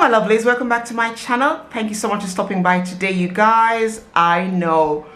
my lovelies, welcome back to my channel. Thank you so much for stopping by today, you guys. I know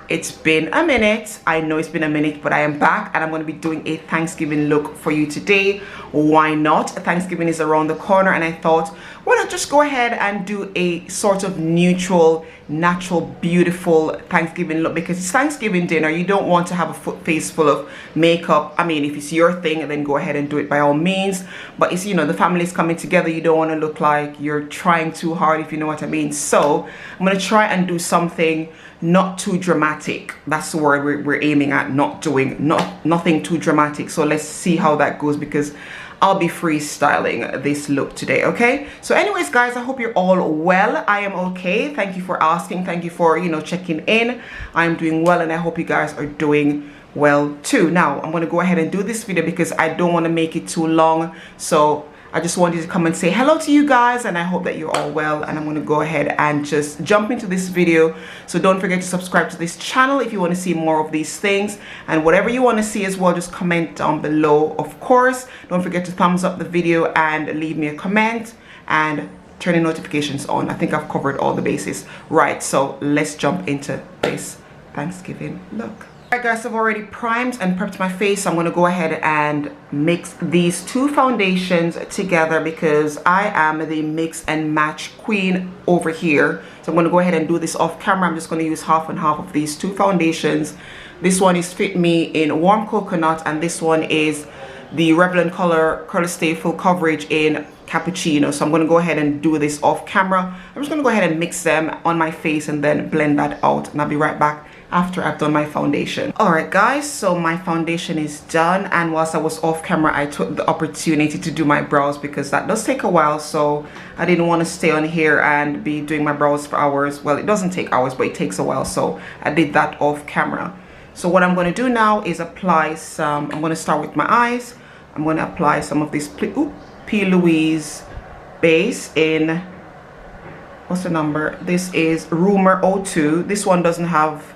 it's been a minute. I know it's been a minute, but I am back and I'm going to be doing a Thanksgiving look for you today. Why not? Thanksgiving is around the corner and I thought, why not just go ahead and do a sort of neutral, natural, beautiful Thanksgiving look, because it's Thanksgiving dinner. You don't want to have a face full of makeup. I mean, if it's your thing, then go ahead and do it by all means. But it's, you know, the family's coming together. You don't want to look like you're trying too hard, if you know what I mean. So I'm going to try and do something not too dramatic. That's the word we're aiming at, nothing too dramatic. So let's see how that goes, because I'll be freestyling this look today. Okay, so anyways guys, I hope you're all well. I am okay. Thank you for asking. Thank you for, you know, checking in. I'm doing well and I hope you guys are doing well too. Now I'm going to go ahead and do this video because I don't want to make it too long. So I just wanted to come and say hello to you guys and I hope that you're all well, and I'm going to go ahead and just jump into this video. So don't forget to subscribe to this channel if you want to see more of these things, and whatever you want to see as well, just comment down below. Of course, don't forget to thumbs up the video and leave me a comment and turn the notifications on. I think I've covered all the bases. Right, so let's jump into this Thanksgiving look. Alright guys, I've already primed and prepped my face. So I'm going to go ahead and mix these two foundations together because I am the mix and match queen over here. So I'm going to go ahead and do this off camera. I'm just going to use half and half of these two foundations. This one is Fit Me in Warm Coconut and this one is the Revlon Color Stay Full Coverage in Cappuccino. So I'm going to go ahead and do this off camera. I'm just going to go ahead and mix them on my face and then blend that out, and I'll be right back after I've done my foundation. Alright guys, so my foundation is done, and whilst I was off camera I took the opportunity to do my brows because that does take a while. So I didn't want to stay on here and be doing my brows for hours. Well, it doesn't take hours, but it takes a while, so I did that off camera. So what I'm going to do now is apply some, I'm going to start with my eyes. I'm going to apply some of this P. Louise base in, what's the number? This is Rumor 02. This one doesn't have,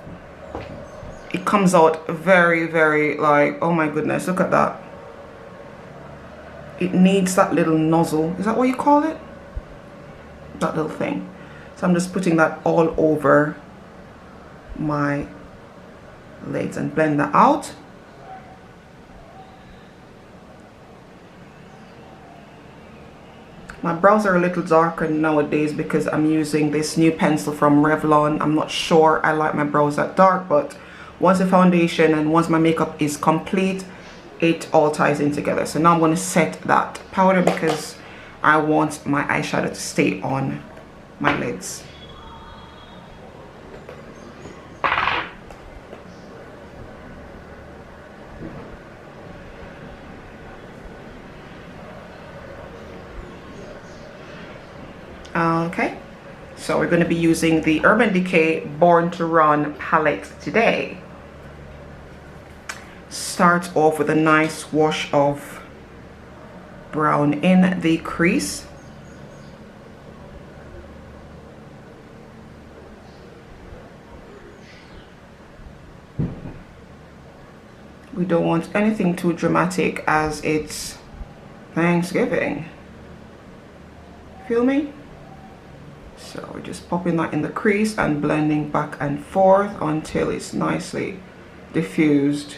it comes out very, very like, oh my goodness, look at that. It needs that little nozzle. Is that what you call it? That little thing. So I'm just putting that all over my lids and blend that out. My brows are a little darker nowadays because I'm using this new pencil from Revlon. I'm not sure I like my brows that dark, but once the foundation and once my makeup is complete, it all ties in together. So now I'm going to set that powder because I want my eyeshadow to stay on my lids. Okay, so we're going to be using the Urban Decay Born to Run palette today. Start off with a nice wash of brown in the crease. We don't want anything too dramatic as it's Thanksgiving. Feel me? So we're just popping that in the crease and blending back and forth until it's nicely diffused.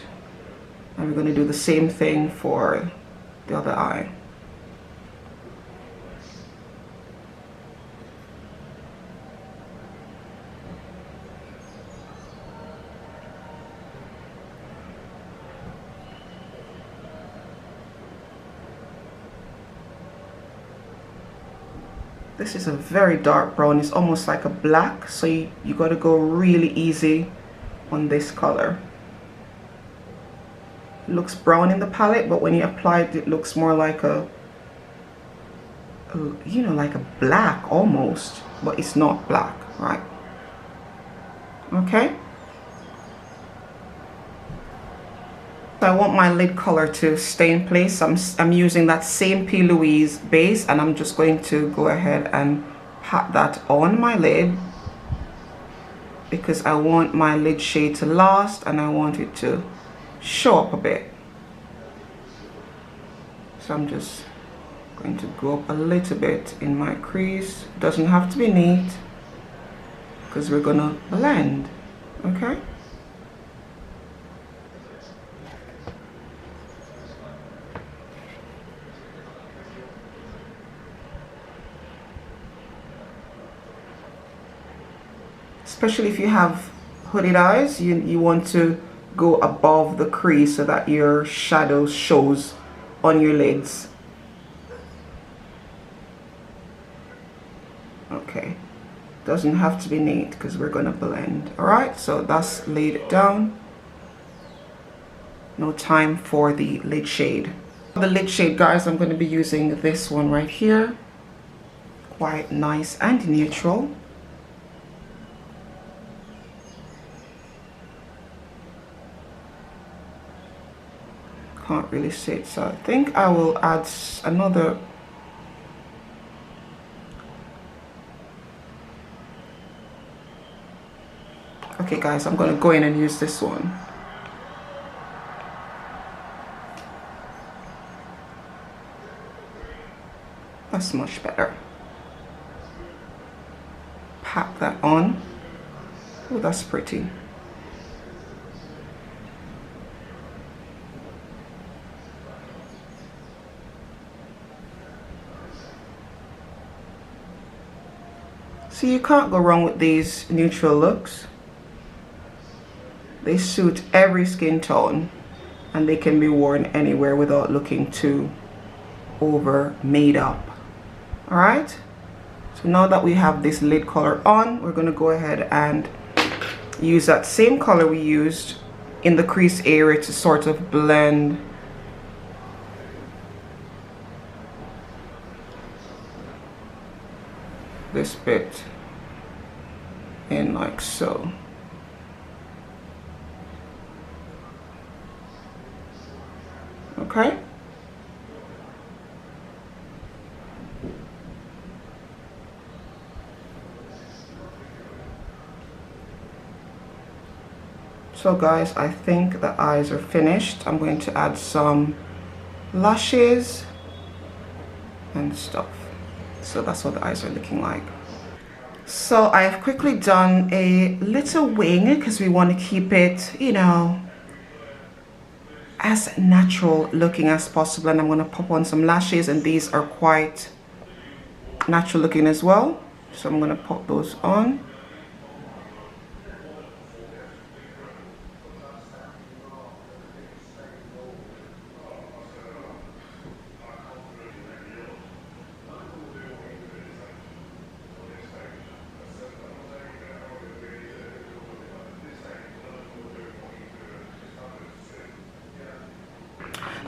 And we're going to do the same thing for the other eye. This is a very dark brown. It's almost like a black, so you got to go really easy on this color. It looks brown in the palette, but when you apply it, it looks more like a, you know, like a black almost, but it's not black, right? Okay. So I want my lid color to stay in place. I'm using that same P. Louise base, and I'm just going to go ahead and pat that on my lid because I want my lid shade to last and I want it to show up a bit. So I'm just Going to go up a little bit in my crease. Doesn't have to be neat because we're gonna blend. Okay. Especially if you have hooded eyes, you want to go above the crease so that your shadow shows on your lids. Okay, doesn't have to be neat because we're gonna blend. All right, so that's laid down. No time for the lid shade. For the lid shade, guys, I'm going to be using this one right here. Quite nice and neutral. Can't really see it, so I think I will add another. Okay guys, I'm gonna go in and use this one. That's much better. Pat that on. Oh, that's pretty. So you can't go wrong with these neutral looks. They suit every skin tone and they can be worn anywhere without looking too over made up. All right, so now that we have this lid color on, we're going to go ahead and use that same color we used in the crease area to sort of blend this bit in like so. Okay. So guys, I think the eyes are finished. I'm going to add some lashes and stuff. So that's what the eyes are looking like. So I've quickly done a little wing because we want to keep it, you know, as natural looking as possible. And I'm going to pop on some lashes, and these are quite natural looking as well. So I'm going to pop those on.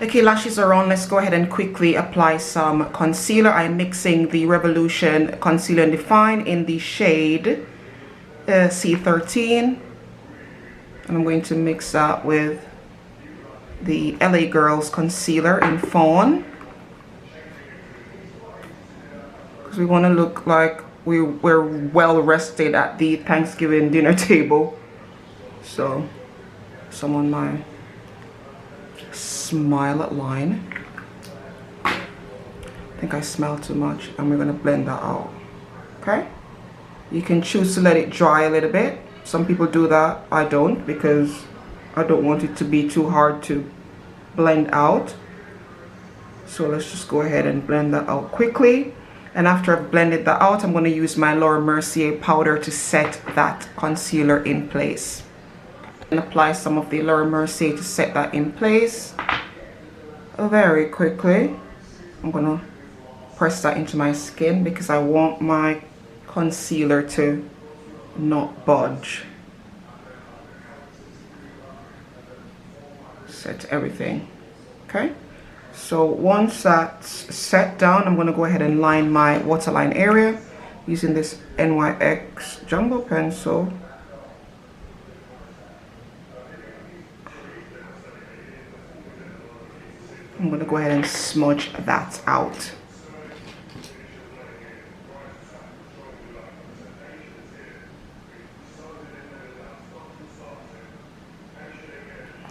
Okay, lashes are on. Let's go ahead and quickly apply some concealer. I'm mixing the Revolution Concealer and Define in the shade C13. And I'm going to mix that with the LA Girls Concealer in Fawn. Because we want to look like we're well rested at the Thanksgiving dinner table. So, some on my smile line. I think I smell too much, and we're going to blend that out. Okay, you can choose to let it dry a little bit. Some people do that. I don't, because I don't want it to be too hard to blend out. So let's just go ahead and blend that out quickly. And after I've blended that out, I'm going to use my Laura Mercier powder to set that concealer in place. And apply some of the Laura Mercier to set that in place very quickly. I'm gonna press that into my skin because I want my concealer to not budge. Set everything. Okay, so once that's set down, I'm gonna go ahead and line my waterline area using this NYX jumbo pencil. I'm going to go ahead and smudge that out.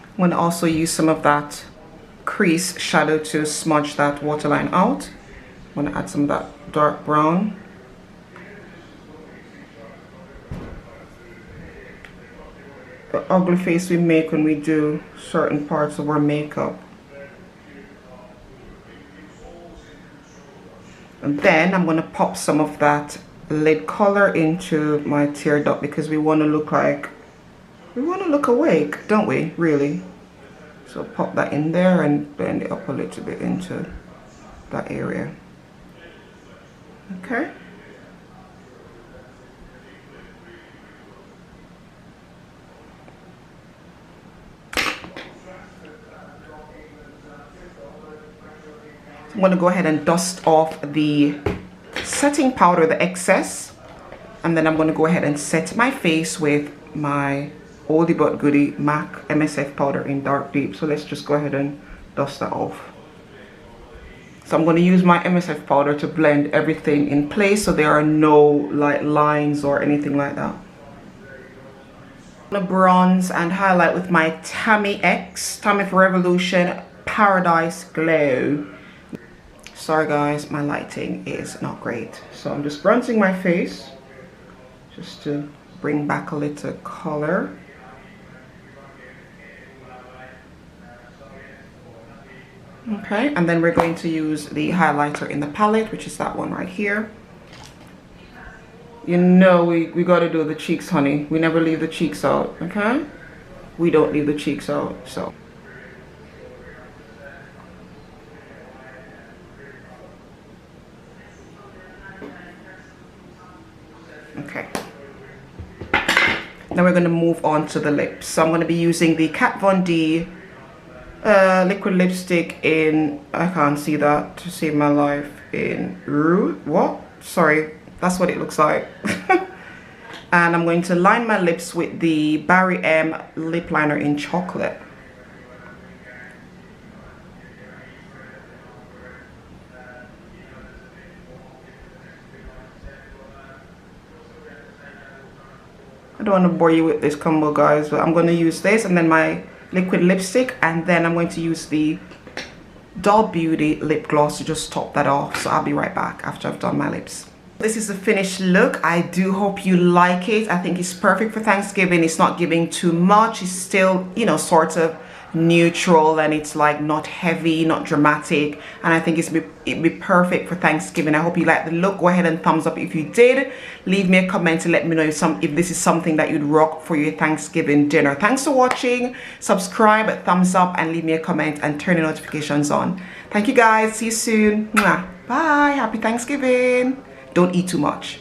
I'm going to also use some of that crease shadow to smudge that waterline out. I'm going to add some of that dark brown. The ugly face we make when we do certain parts of our makeup. And then I'm going to pop some of that lid color into my tear duct because we want to look awake, don't we, really? So pop that in there and blend it up a little bit into that area. Okay. I'm going to go ahead and dust off the setting powder, the excess, and then I'm going to go ahead and set my face with my oldie but goodie MAC MSF powder in dark deep. So let's just go ahead and dust that off. So I'm going to use my MSF powder to blend everything in place so there are no like lines or anything like that. I'm going to bronze and highlight with my Tammy for Revolution Paradise Glow. Sorry guys, my lighting is not great. So I'm just bronzing my face just to bring back a little color. Okay, and then we're going to use the highlighter in the palette, which is that one right here. You know we got to do the cheeks, honey. We never leave the cheeks out, okay? We don't leave the cheeks out, so. Okay. Now we're going to move on to the lips. So I'm going to be using the Kat Von D liquid lipstick in, I can't see that to save my life, in Rouge. What? Sorry, that's what it looks like. And I'm going to line my lips with the Barry M lip liner in chocolate. I don't want to bore you with this combo, guys, but I'm going to use this and then my liquid lipstick, and then I'm going to use the Doll Beauty lip gloss to just top that off. So I'll be right back after I've done my lips. This is the finished look. I do hope you like it. I think it's perfect for Thanksgiving. It's not giving too much. It's still, you know, sort of neutral, and it's like not heavy, not dramatic, and I think it'd be perfect for Thanksgiving. I hope you like the look. Go ahead and thumbs up if you did. Leave me a comment to let me know if this is something that you'd rock for your Thanksgiving dinner. Thanks for watching. Subscribe, thumbs up, and leave me a comment and turn the notifications on. Thank you guys. See you soon. Mwah. Bye. Happy Thanksgiving. Don't eat too much.